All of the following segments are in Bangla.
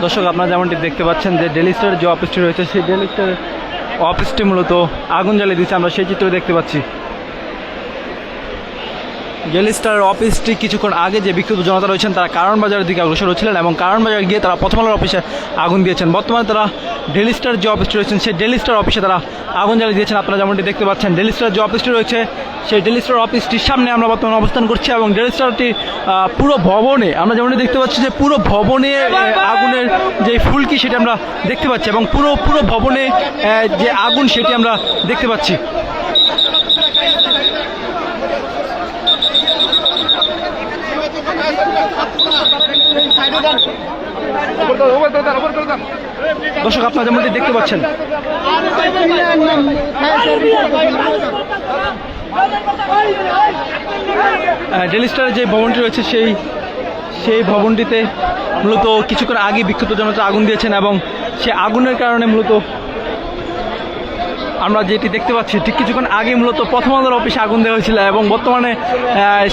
দর্শক আপনারা যেমনটি দেখতে পাচ্ছেন যে ডেইলি স্টারের যে অফিসটি রয়েছে সেই ডেইলি স্টারের অফিসটি মূলত আগুন জ্বালিয়ে দিচ্ছে, আমরা সেই চিত্র দেখতে পাচ্ছি। ডেইলি স্টারের অফিসটি কিছুক্ষণ আগে যে বিক্ষুব্ধ জনতা রয়েছেন তারা কারণ বাজারের দিকে অগ্রসর হচ্ছিলেন এবং কারণ বাজারে গিয়ে তারা প্রথম আলোর অফিসে আগুন দিয়েছেন। বর্তমানে তারা ডেইলি স্টার যে অফিসটি রয়েছেন সেই ডেইলি স্টার অফিসে তারা আগুন জ্বালিয়ে দিয়েছেন। আপনারা যেমনটি দেখতে পাচ্ছেন ডেইলি স্টার যে অফিসটি রয়েছে সেই ডেইলি স্টার অফিসটির সামনে আমরা বর্তমানে অবস্থান করছি এবং ডেইলি স্টারটি পুরো ভবনে আমরা যেমনটি দেখতে পাচ্ছি যে পুরো ভবনে আগুনের যে ফুলকি সেটি আমরা দেখতে পাচ্ছি এবং পুরো ভবনে যে আগুন সেটি আমরা দেখতে পাচ্ছি। দর্শক আপনারা যেমনটি দেখতে পাচ্ছেন ডেইলি স্টারের যে ভবনটি রয়েছে সেই ভবনটিতে মূলত কিছুক্ষণ আগে বিক্ষুব্ধ জনতা আগুন দিয়েছেন এবং সেই আগুনের কারণে মূলত আমরা যেটি দেখতে পাচ্ছি ঠিক কিছুক্ষণ আগে মূলত প্রথম আলোর অফিসে আগুন দেওয়া হয়েছিল এবং বর্তমানে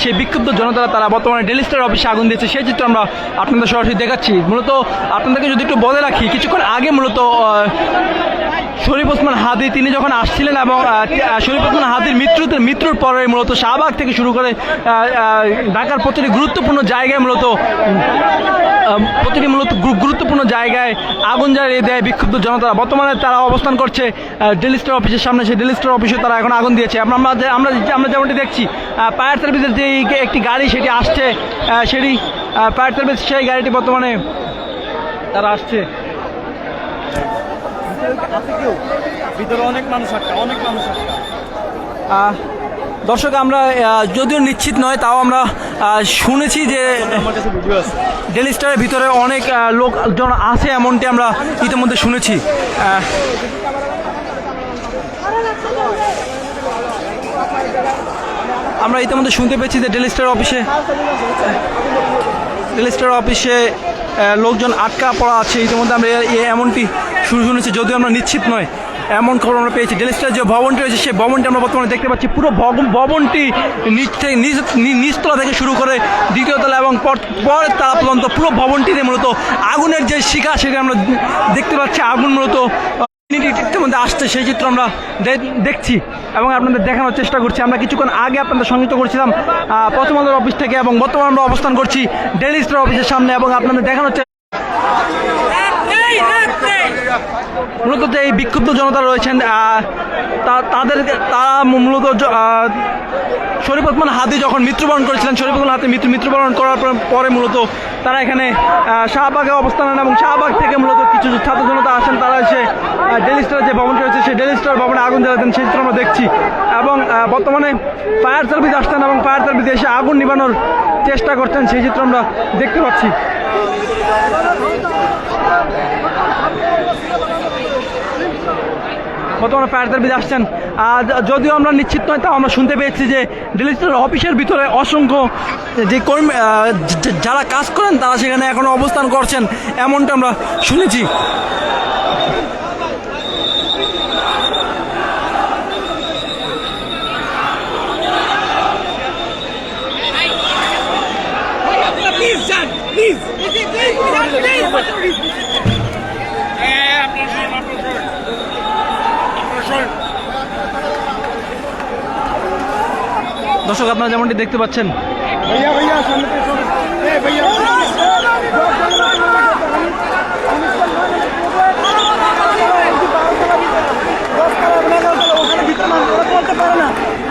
সেই বিক্ষুব্ধ জনতারা তারা বর্তমানে ডেইলি স্টার অফিসে আগুন দিয়েছে সেই চিত্র আমরা আপনাদের সরাসরি দেখাচ্ছি। মূলত আপনাদেরকে যদি একটু বলে রাখি কিছুক্ষণ আগে মূলত শরীফ ওসমান হাদি তিনি যখন আসছিলেন এবং শরীফ ওসমান হাদির মৃত্যুর পরে মূলত শাহবাগ থেকে শুরু করে ঢাকার প্রতিটি গুরুত্বপূর্ণ জায়গায় মূলত গুরুত্বপূর্ণ জায়গায় আগুন জ্বালিয়ে দেয় বিক্ষুব্ধ জনতা। বর্তমানে তারা অবস্থান করছে ডেইলি স্টার অফিসের সামনে, সেই ডেইলি স্টার অফিসে তারা এখন আগুন দিয়েছে। আমরা যেমনটি দেখছি ফায়ার সার্ভিসের যে একটি গাড়ি সেটি আসছে, সেটি ফায়ার সার্ভিস সেই গাড়িটি বর্তমানে তারা আসছে। ভিতরে অনেক মানুষ দর্শক আমরা যদিও নিশ্চিত নয় তাও আমরা শুনেছি যে ডেইলি স্টারের ভিতরে অনেক লোকজন আছে এমনটি আমরা ইতিমধ্যে শুনেছি। আমরা ইতিমধ্যে শুনতে পেয়েছি যে ডেইলি স্টার অফিসে লোকজন আটকা পড়া আছে। ইতিমধ্যে আমরা এমনটি শুনেছি যদিও আমরা নিশ্চিত নয় এমন খবর আমরা পেয়েছি। ডেইলি স্টার যে ভবনটি রয়েছে সেই ভবনটি আমরা বর্তমানে দেখতে পাচ্ছি পুরো ভবনটি নিচতলা থেকে শুরু করে দ্বিতীয় তলা এবং পরের তলা পর্যন্ত পুরো ভবনটিতে মূলত আগুনের যে শিখা সেটা আমরা দেখতে পাচ্ছি। আগুন মূলত মিনিটের মধ্যে আসছে সেই চিত্র আমরা দেখছি এবং আপনাদের দেখানোর চেষ্টা করছি। আমরা কিছুক্ষণ আগে আপনাদের সংযুক্ত করছিলাম প্রথম আলোর অফিস থেকে এবং বর্তমানে আমরা অবস্থান করছি ডেইলি স্টার অফিসের সামনে এবং আপনাদের দেখানোর মূলত যে এই বিক্ষুব্ধ জনতা রয়েছেন তারা মূলত শরীফ ওসমান হাদি যখন মৃত্যুবরণ করেছিলেন, শরীফ ওসমান হাদি মৃত্যুবরণ করার পরে মূলত তারা এখানে শাহবাগে অবস্থান নেন এবং শাহবাগ থেকে মূলত কিছু ছাত্র জনতা আসেন, তারা এসে ডেইলি স্টার যে ভবনটি রয়েছে সেই ডেইলি স্টার ভবনে আগুন জ্বালাতেন সেই চিত্র আমরা দেখছি এবং বর্তমানে ফায়ার সার্ভিস আসতেন এবং ফায়ার সার্ভিস এসে আগুন নিবানোর চেষ্টা করছেন সেই চিত্র আমরা দেখতে পাচ্ছি। বর্তমানে ফায়ার সার্ভিস আসছেন, যদিও আমরা নিশ্চিত নয় তাও আমরা শুনতে পেয়েছি যে ডেইলি স্টার অফিসের ভিতরে অসংখ্য যে কর্মী যারা কাজ করেন তারা সেখানে এখনও অবস্থান করছেন এমনটা আমরা শুনেছি। দর্শক আপনারা যেমনটি দেখতে পাচ্ছেন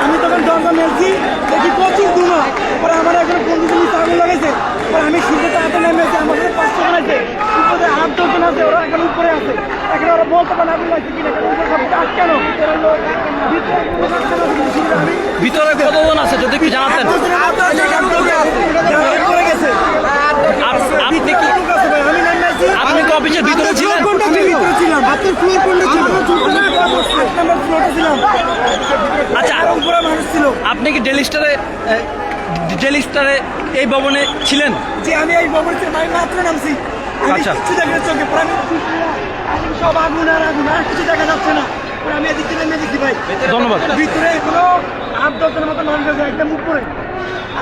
আমি তখন দরজা মেলছি দেখি প্রচুর ধুমা, পরে আমার এখন 15 মিনিট আগুন লাগাইছে, পরে আমি সিঁড়িতে হাতে নেমেছি, আমার সাথে 500 জন আছে, উপরে 8-10 জন আছে, ওরা এখন উপরে আছে, এখন ওরা বলতে পারে আগুন লাগছে কিনা, কেন ভিতরে কতজন আছে যদি একটু জানাতেন। আপনি কি অফিসের ভিতরে ছিলেন? আচ্ছা, আপনি কি ডেইলি স্টারে এই ভবনে ছিলেন? জি, আমি এই ভবনে মাত্র নামছি, আচ্ছা। কিছু দেখা যাচ্ছে চোখে, পরে আমি সব আগুন আর আগুন, আর কিছু দেখা যাচ্ছে না। পরে আমি এদিক থেকে নেমে দেখি ভাই ধন্যবাদ। ভিতরে এখনো 8-10 জনের মতো মানুষ আছে একদম উপরে।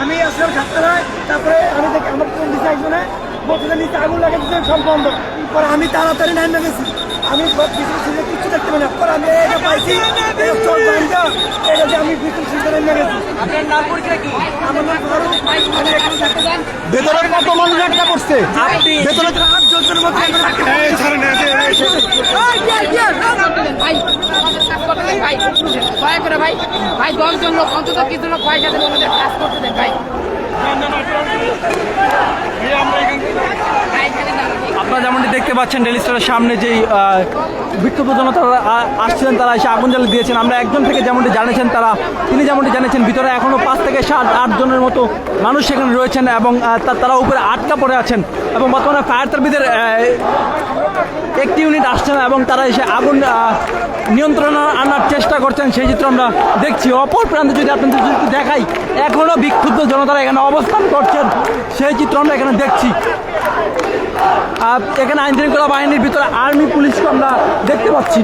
আমি আসলাম সাতটায়, তারপরে আমি দেখি আমার ফোন দিচ্ছে একজনে বলছে যে নিচে আগুন লাগাচ্ছে সব বন্ধ। পরে আমি তাড়াতাড়ি নেমে গেছি, আমি ভিতরে ছিঁড়ে কিচ্ছু দেখতে পাই না। পরে আমি এটা পাইছি, এটা চোখ বান্ধা, এটা যে আমি ভিতরে ছিঁড়ে নেমে গেছি। আপনার নাম পরিচয় কি? আমার নাম ফারুক, আমি এখানে থাকতে যান। ভেতরে কত মানুষ আটকা পড়ছে? আপনি ভেতরে 8-10 জনের মতো একজন আটকে পড়েছে। ভাই ভাই দয়া করে ভাই ভাই 10 জন লোক অন্তত কিছু লোক পয়সা দেন ওনাদের কাজ করতে দেন ভাই। ভাই এখানে দাঁড়ান। আপনারা যেমনটি দেখতে পাচ্ছেন ডেইলি স্টারের সামনে যেই বিক্ষুব্ধ জনতা আসছিলেন, তারা এসে আগুন জ্বালিয়ে দিয়েছেন। আমরা একজন থেকে যেমনটি জানিয়েছেন তিনি যেমনটি জানিয়েছেন ভিতরে এখনও 5 থেকে 7-8 জনের মতো মানুষ সেখানে রয়েছেন এবং তারা উপরে আটকা পড়ে আছেন এবং বর্তমানে ফায়ার সার্ভিসের একটি ইউনিট আসছে না এবং তারা এসে আগুন নিয়ন্ত্রণে আনার চেষ্টা করছেন, সেই চিত্র আমরা দেখছি। অপর প্রান্তে যদি আপনাদের যদি দেখাই, এখনও বিক্ষুব্ধ জনতারা এখানে অবস্থান করছেন, সেই চিত্র আমরা এখানে দেখছি। এখানে আইন শৃঙ্খলা বাহিনীর ভিতরে আর্মি পুলিশকে আমরা দেখতে পাচ্ছি।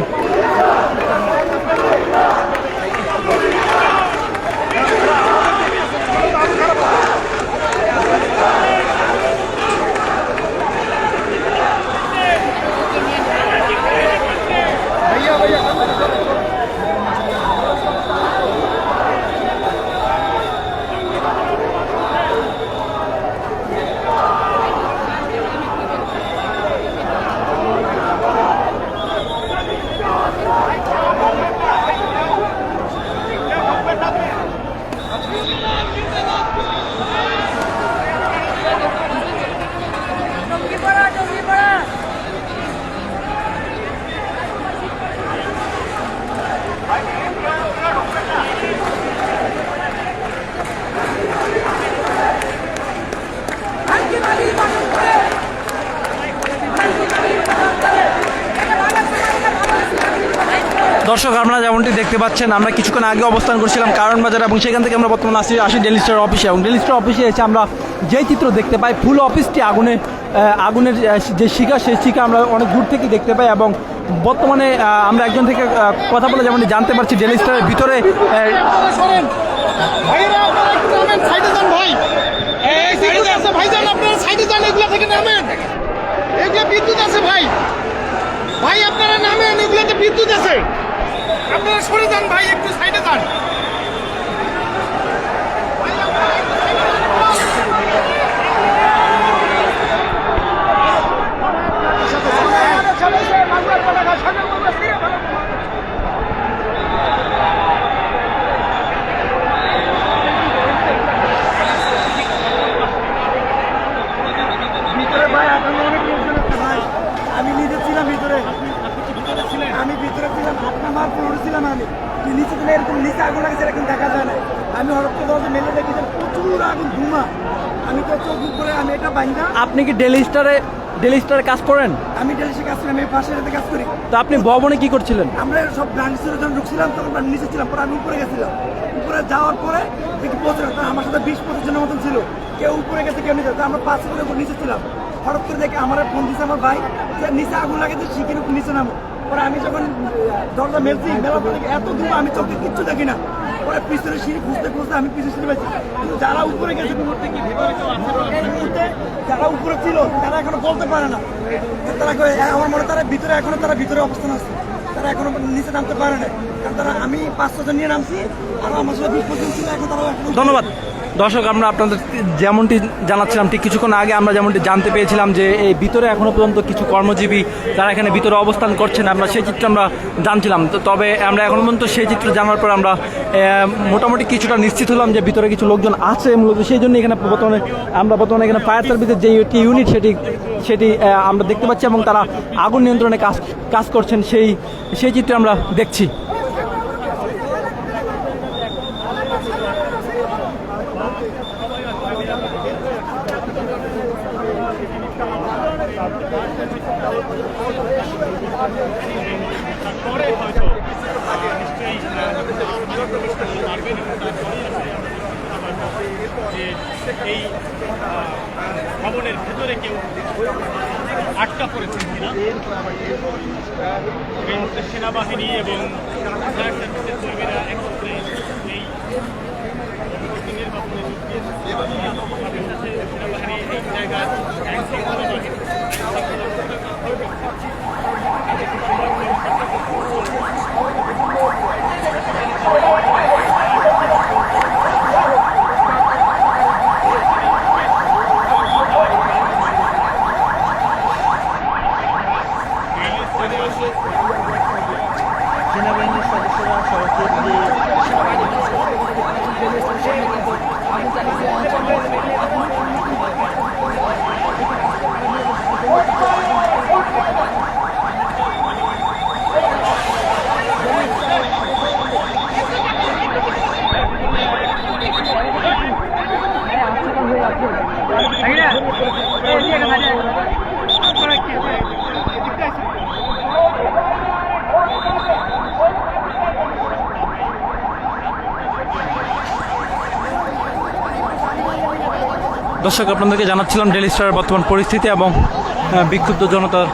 দর্শক, আপনারা যেমনটি দেখতে পাচ্ছেন, আমরা কিছুক্ষণ আগে অবস্থান করছিলাম কারণ বাজার এবং সেখান থেকে আমরা বর্তমানে আসি ডেইলি স্টার অফিসে এবং ডেইলি স্টার অফিসে এসে আমরা যেই চিত্র দেখতে পাই, ফুল অফিসটি আগুনের যে শিখা, সেই শিখা আমরা অনেক দূর থেকে দেখতে পাই এবং বর্তমানে আমরা একজন থেকে কথা বলে যেমনটি জানতে পারছি ডেইলি স্টারের ভিতরে বিদ্যুৎ আছে ভাই, ভাই আপনারা নামেন, এগুলোতে বিদ্যুৎ আছে, আপনারা সরে যান ভাই, একটু সাইডে যান। ভিতরে ভাই এখন অনেক লোকজন আছে ভাই, আমি নিজে ছিলাম ভিতরে, আমি ভিতরে ছিলাম, আমার ফ্লোরে ছিলাম আমি। নিচে দিলে এরকম নিচে আগুন লাগছে এরকম দেখা যায় না। আমি হঠাৎ করে দরজা মেলে দেখি যে প্রচুর আগুন, ধুমা। আমি তো চোখ করে আমি এটা বাইন্দা। আপনি কি ডেইলি স্টারে কাজ করেন? আমি ডেলিসে কাজ করি, আমি পাশের এতে কাজ করি। তো আপনি ভবনে কি করছিলেন? আমরা সব ব্রাঞ্চের যখন ঢুকছিলাম তখন নিচে ছিলাম, পরে আমি উপরে গেছিলাম। উপরে যাওয়ার পরে দেখি পৌঁছে, আমার সাথে 20-25 জনের মতন ছিল, কেউ উপরে গেছে কেউ নিচে, আমরা 5 জনের উপর নিচে ছিলাম। হঠাৎ করে দেখে আমার ফোন দিচ্ছে আমার ভাই যে নিচে আগুন লাগে, তো শিখের উপর নিচে নামো। পরে আমি যখন দরজা মেলছি, মেলার পরে এত দূর আমি চোখে কিচ্ছু দেখি না। পরে পিছনে সিঁড়ি খুঁজতে খুঁজতে আমি পিছনে সিঁড়ি পাইছি, কিন্তু যারা উপরে গেছে এই মুহূর্তে যারা উপরে ছিল তারা এখনো বলতে পারে না। তারা আমার মনে তারা ভিতরে এখনো তারা ভিতরে অবস্থান আছে, তারা এখনো নিচে নামতে পারে না। কারণ তারা আমি 5-6 জন নিয়ে নামছি, আর আমার সাথে 20 জন ছিল, এখন তারা ধন্যবাদ। দর্শক, আমরা আপনাদের যেমনটি জানাচ্ছিলাম ঠিক কিছুক্ষণ আগে আমরা যেমনটি জানতে পেরেছিলাম যে এই ভিতরে এখনও পর্যন্ত কিছু কর্মজীবী যারা এখানে ভিতরে অবস্থান করছেন, আমরা সেই চিত্র আমরা জানছিলাম। তবে আমরা এখনও পর্যন্ত সেই চিত্র জানার পর আমরা মোটামুটি কিছুটা নিশ্চিত হলাম যে ভিতরে কিছু লোকজন আছে, মূলত সেই জন্য এখানে বর্তমানে এখানে ফায়ার সার্ভিসের যে ইউনিট সেটি আমরা দেখতে পাচ্ছি এবং তারা আগুন নিয়ন্ত্রণে কাজ করছেন, সেই চিত্র আমরা দেখছি। এই ভবনের ভেতরে কেউ আটকা পড়েছেন কিনা সেনাবাহিনী এবং ফায়ার সার্ভিসের কর্মীরা একত্রে এই নির্বাচনে যোগ দিয়েছে। সেনাবাহিনী এই জায়গায় আইন শৃঙ্খলা বাহিনী সেনাবাহিনীর সদস্যরা সড়কের যে দর্শক আপনাদেরকে জানাচ্ছিলাম ডেইলি স্টারের বর্তমান পরিস্থিতি এবং বিক্ষুব্ধ জনতার